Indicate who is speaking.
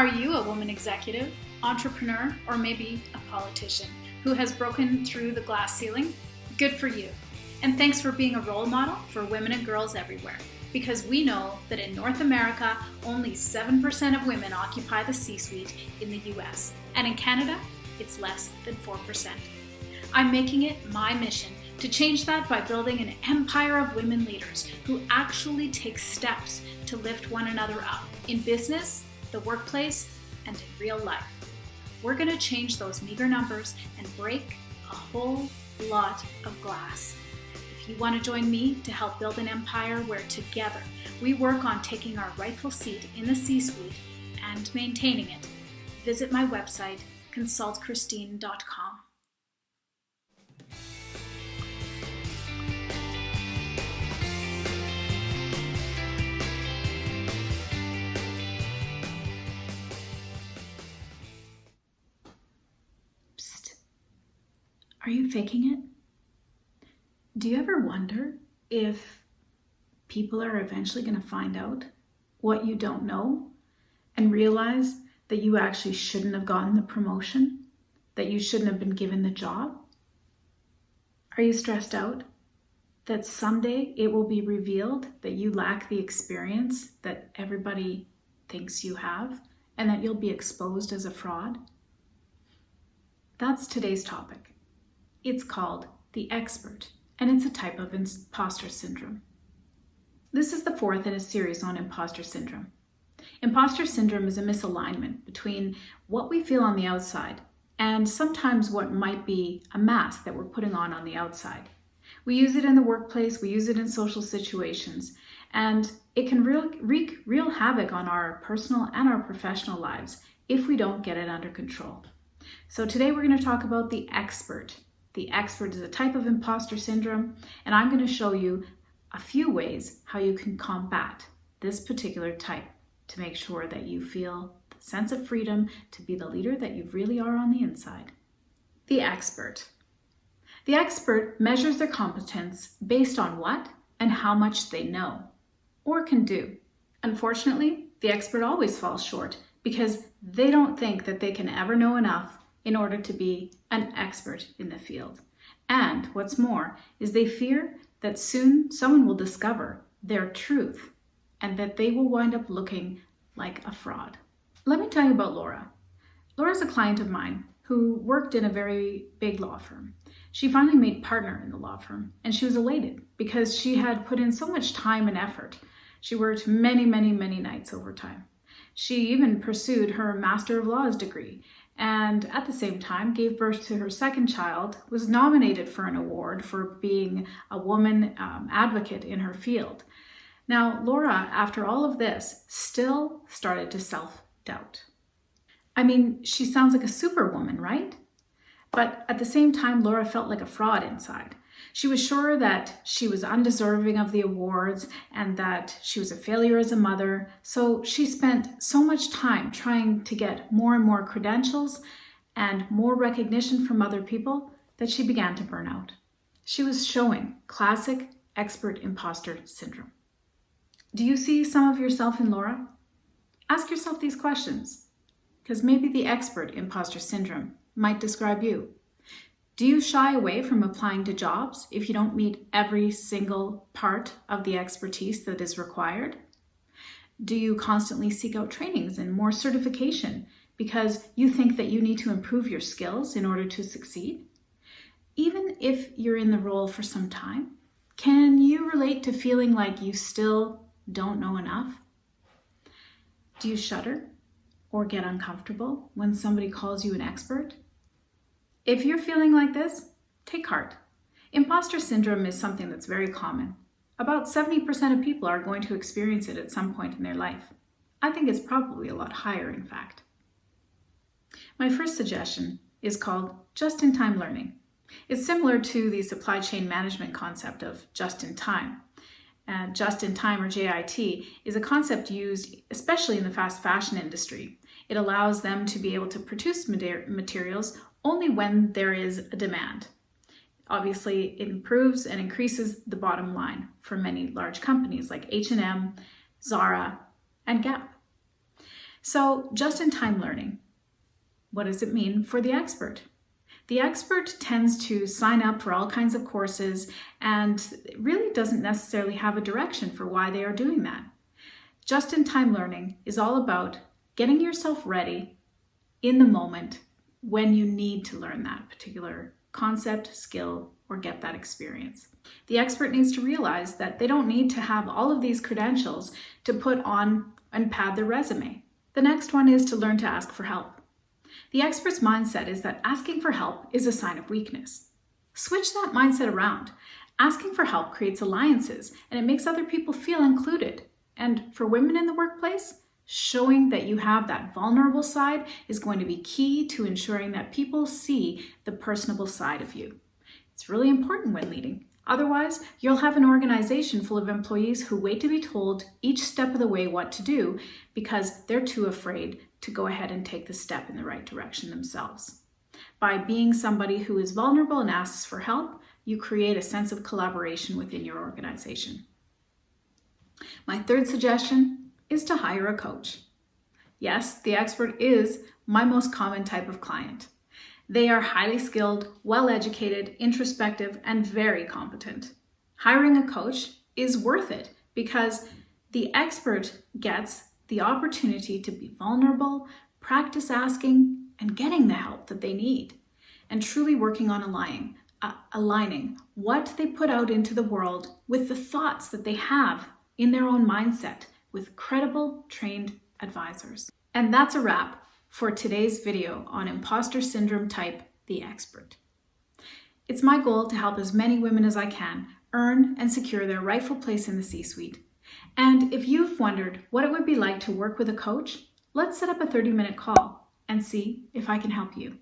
Speaker 1: Are you a woman executive, entrepreneur, or maybe a politician who has broken through the glass ceiling? Good for you. And thanks for being a role model for women and girls everywhere. Because we know that in North America, only 7% of women occupy the C-suite in the US. And in Canada, it's less than 4%. I'm making it my mission to change that by building an empire of women leaders who actually take steps to lift one another up in business, the workplace, and in real life. We're going to change those meager numbers and break a whole lot of glass. If you want to join me to help build an empire where together we work on taking our rightful seat in the C-suite and maintaining it, visit my website, consultchristine.com. Are you faking it? Do you ever wonder if people are eventually going to find out what you don't know and realize that you actually shouldn't have gotten the promotion, that you shouldn't have been given the job? Are you stressed out that someday it will be revealed that you lack the experience that everybody thinks you have and that you'll be exposed as a fraud? That's today's topic. It's called the expert, and it's a type of imposter syndrome. This is the fourth in a series on imposter syndrome. Imposter syndrome is a misalignment between what we feel on the outside and sometimes what might be a mask that we're putting on the outside. We use it in the workplace, we use it in social situations, and it can wreak real havoc on our personal and our professional lives if we don't get it under control. So today we're going to talk about the expert. The expert is a type of imposter syndrome, and I'm going to show you a few ways how you can combat this particular type to make sure that you feel the sense of freedom to be the leader that you really are on the inside. The expert. The expert measures their competence based on what and how much they know or can do. Unfortunately, the expert always falls short because they don't think that they can ever know enough in order to be an expert in the field. And what's more is they fear that soon someone will discover their truth and that they will wind up looking like a fraud. Let me tell you about Laura. Laura's a client of mine who worked in a very big law firm. She finally made partner in the law firm, and she was elated because she had put in so much time and effort. She worked many nights overtime. She even pursued her Master of Laws degree, and at the same time gave birth to her second child, was nominated for an award for being a woman advocate in her field. Now, Laura, after all of this, still started to self-doubt. I mean, she sounds like a superwoman, right? But at the same time, Laura felt like a fraud inside. She was sure that she was undeserving of the awards and that she was a failure as a mother. So she spent so much time trying to get more and more credentials and more recognition from other people that she began to burn out. She was showing classic expert imposter syndrome. Do you see some of yourself in Laura? Ask yourself these questions, because maybe the expert imposter syndrome might describe you. Do you shy away from applying to jobs if you don't meet every single part of the expertise that is required? Do you constantly seek out trainings and more certification because you think that you need to improve your skills in order to succeed? Even if you're in the role for some time, can you relate to feeling like you still don't know enough? Do you shudder or get uncomfortable when somebody calls you an expert? If you're feeling like this, take heart. Imposter syndrome is something that's very common. About 70% of people are going to experience it at some point in their life. I think it's probably a lot higher, in fact. My first suggestion is called just-in-time learning. It's similar to the supply chain management concept of just-in-time. Just-in-time, or JIT, is a concept used especially in the fast fashion industry. It allows them to be able to produce materials only when there is a demand. Obviously, it improves and increases the bottom line for many large companies like H&M, Zara, and Gap. So, just-in-time learning. What does it mean for the expert? The expert tends to sign up for all kinds of courses and really doesn't necessarily have a direction for why they are doing that. Just-in-time learning is all about getting yourself ready in the moment when you need to learn that particular concept, skill, or get that experience. The expert needs to realize that they don't need to have all of these credentials to put on and pad their resume. The next one is to learn to ask for help. The expert's mindset is that asking for help is a sign of weakness. Switch that mindset around. Asking for help creates alliances and it makes other people feel included. And for women in the workplace, showing that you have that vulnerable side is going to be key to ensuring that people see the personable side of you. It's really important when leading. Otherwise, you'll have an organization full of employees who wait to be told each step of the way what to do because they're too afraid to go ahead and take the step in the right direction themselves. By being somebody who is vulnerable and asks for help, you create a sense of collaboration within your organization. My third suggestion is to hire a coach. Yes, the expert is my most common type of client. They are highly skilled, well-educated, introspective, and very competent. Hiring a coach is worth it because the expert gets the opportunity to be vulnerable, practice asking, and getting the help that they need, and truly working on aligning what they put out into the world with the thoughts that they have in their own mindset with credible, trained advisors. And that's a wrap for today's video on imposter syndrome type, the expert. It's my goal to help as many women as I can earn and secure their rightful place in the C-suite. And if you've wondered what it would be like to work with a coach, let's set up a 30-minute call and see if I can help you.